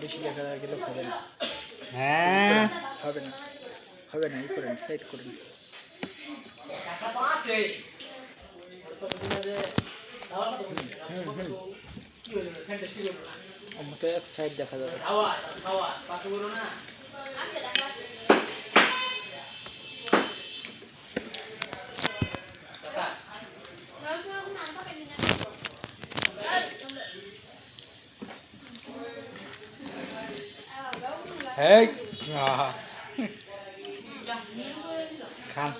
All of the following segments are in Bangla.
বেশি লেখা গেলে হবে না। হ্যাঁ হবে না, হবে না, ই করেন, সাইড করেন। আমাকে এক সাইড দেখা যাবে। এই আহা, খান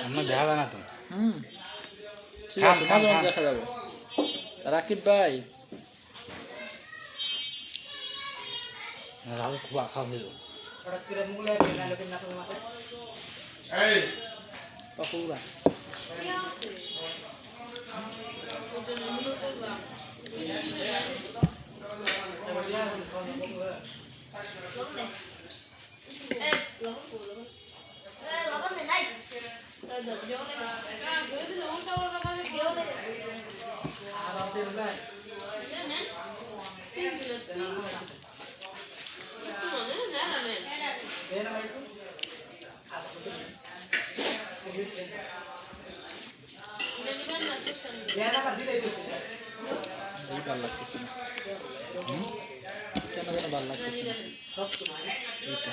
আমরা দেখা যায় না তো ঠিক খান, আছে, খান, মাঝে মাঝে খান। দেখা যাবে। রাকিব ভাই, লাল খুয়া খাওয়া দিল পাকুড়া ভালো লাগতেছে না, কেন যেন ভালো লাগতেছে না এইটা।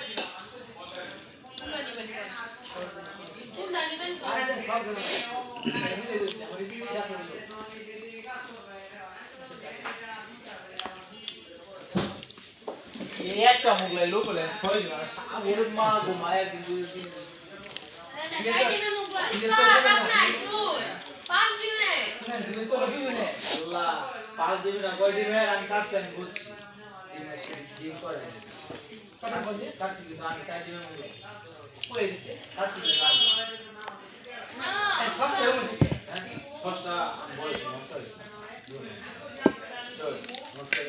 একটা মুগলাই লোক হলেন ছয় জন ওর মা গো মায়ের কিন্তু আল্লাহ 5 দিন না কয় দিন আমি কাটছি আমি বুঝছি ডিম করে কাটছি কিন্তু আমি 4 দিনের মুগলাই কই দিছে কাটছি কিন্তু আমি ষষ্ঠ বয়স সরি সরি নমস্কার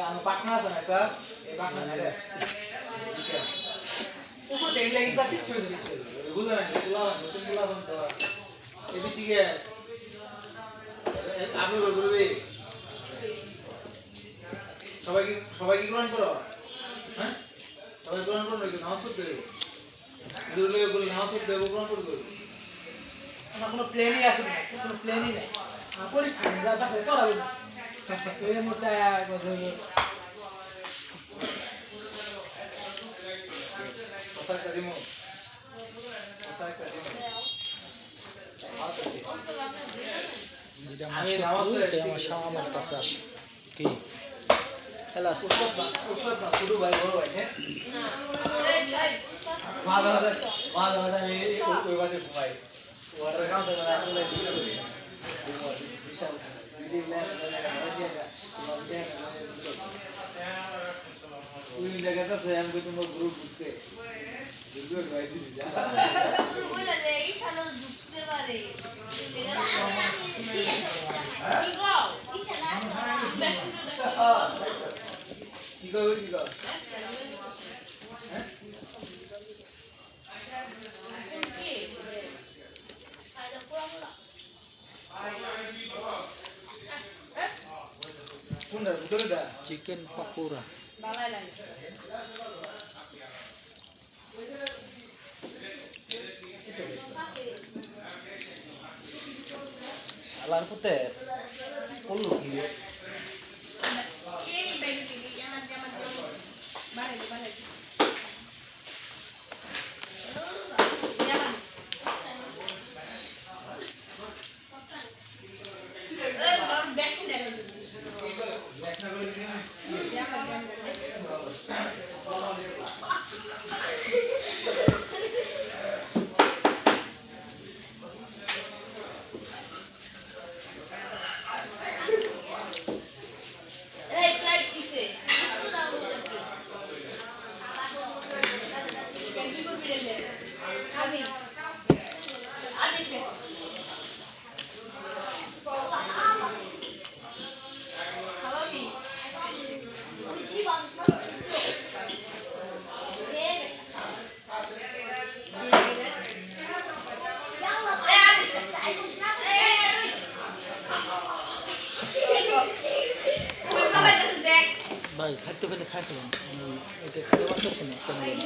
আমি পাটনা আছে না একটা এই পাটনা উপর টেল লাগি কাটি ছিল বুঝা না এগুলা নতুন গুলা বন্ধ এদি ঠিক আছে আমি বলবি সবাই কি গ্রহণ করো হ্যাঁ সবাই গ্রহণ করো নাকি নামাজ পড়তে হবে এগুলো এগুলো নামাজ পড়তে হবে গ্রহণ করতে হবে আমার কোনো প্ল্যানই আছে না কোনো প্ল্যানই নাই পরীক্ষা যা দেখো করাবে এই মুহূর্তে যেটা আমার শত্রু, এটাই আমার কাছে আসে। কি হেলাস শুরু ভাই বড় ভাই হ্যাঁ মাঝে মাঝে আমি ওই পাশে ঘুমাই ওয়াটার কাউন্টার মানে আসলে বিশাল ওই জায়গাটা আছে আমি তোমার গ্রুপ ঢুকছে ভাই দিদি কি করবে কি কর কোনটা ভিতরেটা চিকেন পাকুড়া। শালার পুতে করলো কি ভাই খাদ্য পেলে খাই ফেলেন আমি এটা খেতে পারতেছি না কেন জানি।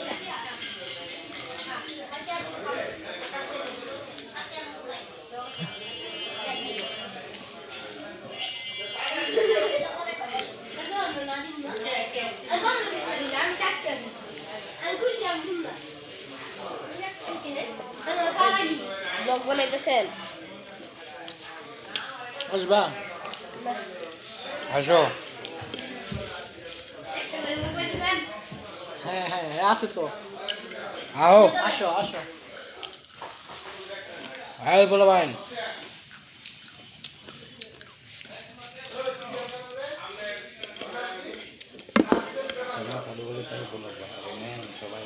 ব্লগ বানাইতেছেন? আসবা? আসো। হ্যাঁ হ্যাঁ আছে তো। আও। আসো আসো। আয় বলো ভাই। তোমরা ভালো বলে সবাই বলো সবাই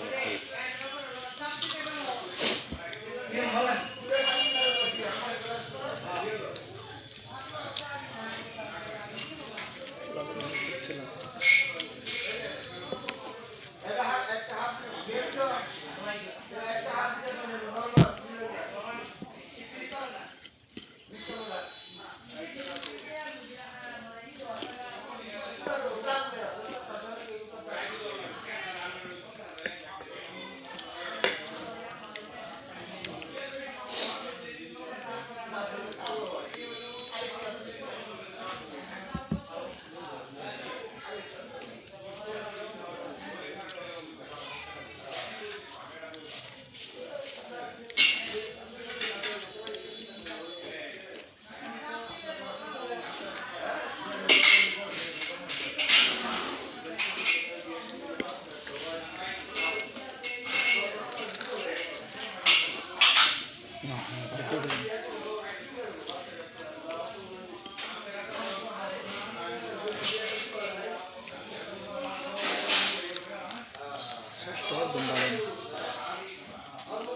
একদম ভালো না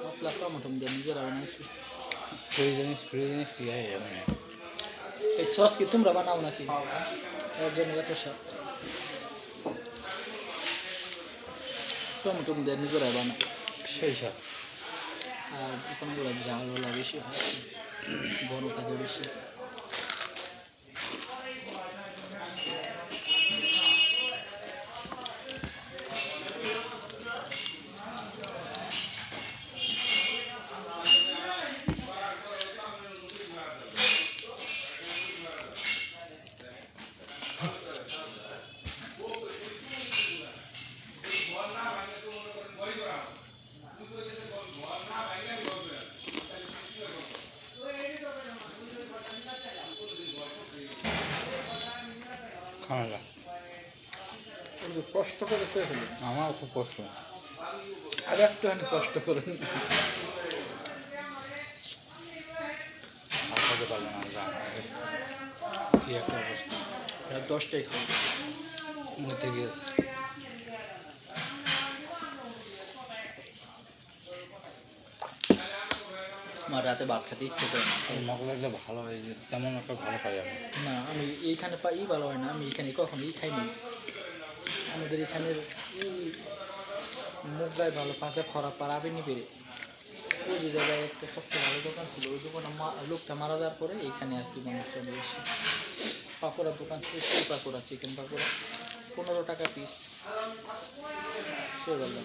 পাতলা টমেটো দিয়ে নিজেরা বানাইছি। ফ্রি জিনিস কি হয় যাবে না। এই সস কি তোমরা বানাও নাকি? এর জন্য এত স্বাদ। টমেটো দিয়ে নিজেরা বানাও সেই সব আর ওখানগুলো ঝালওয়ালা বেশি হয়, বড় থাকে বেশি। খাওয়া কিন্তু কষ্ট করে খেয়ে ফেলি। আমার খুব কষ্ট। আর একটুখানি কষ্ট করে আর খেতে পারবো না কি একটা অবস্থা 10টাই খাবো। মধ্যে গিয়েছে। আমার রাতে ভাত খেতে ইচ্ছে করে না। মগ লাগলে ভালো হয় যে তেমন একটা ভালো পাই আমি। না আমি এইখানে পাই ভালো হয় না, আমি এখানে কখনো খাইনি। আমাদের এখানের এই মুখ গায়ে ভালো পাঁচা খরা পারাবেনি পেরে ওই যে জায়গায় একটা সবচেয়ে ভালো দোকান ছিল, ওই দোকানে লোকটা মারা যাওয়ার পরে এইখানে আর কি মানুষ চলে এসে পাকোড়ার দোকান ছিল, সেই পাকোড়া চিকেন পাকোড়া 15 টাকা পিস সে বললাম।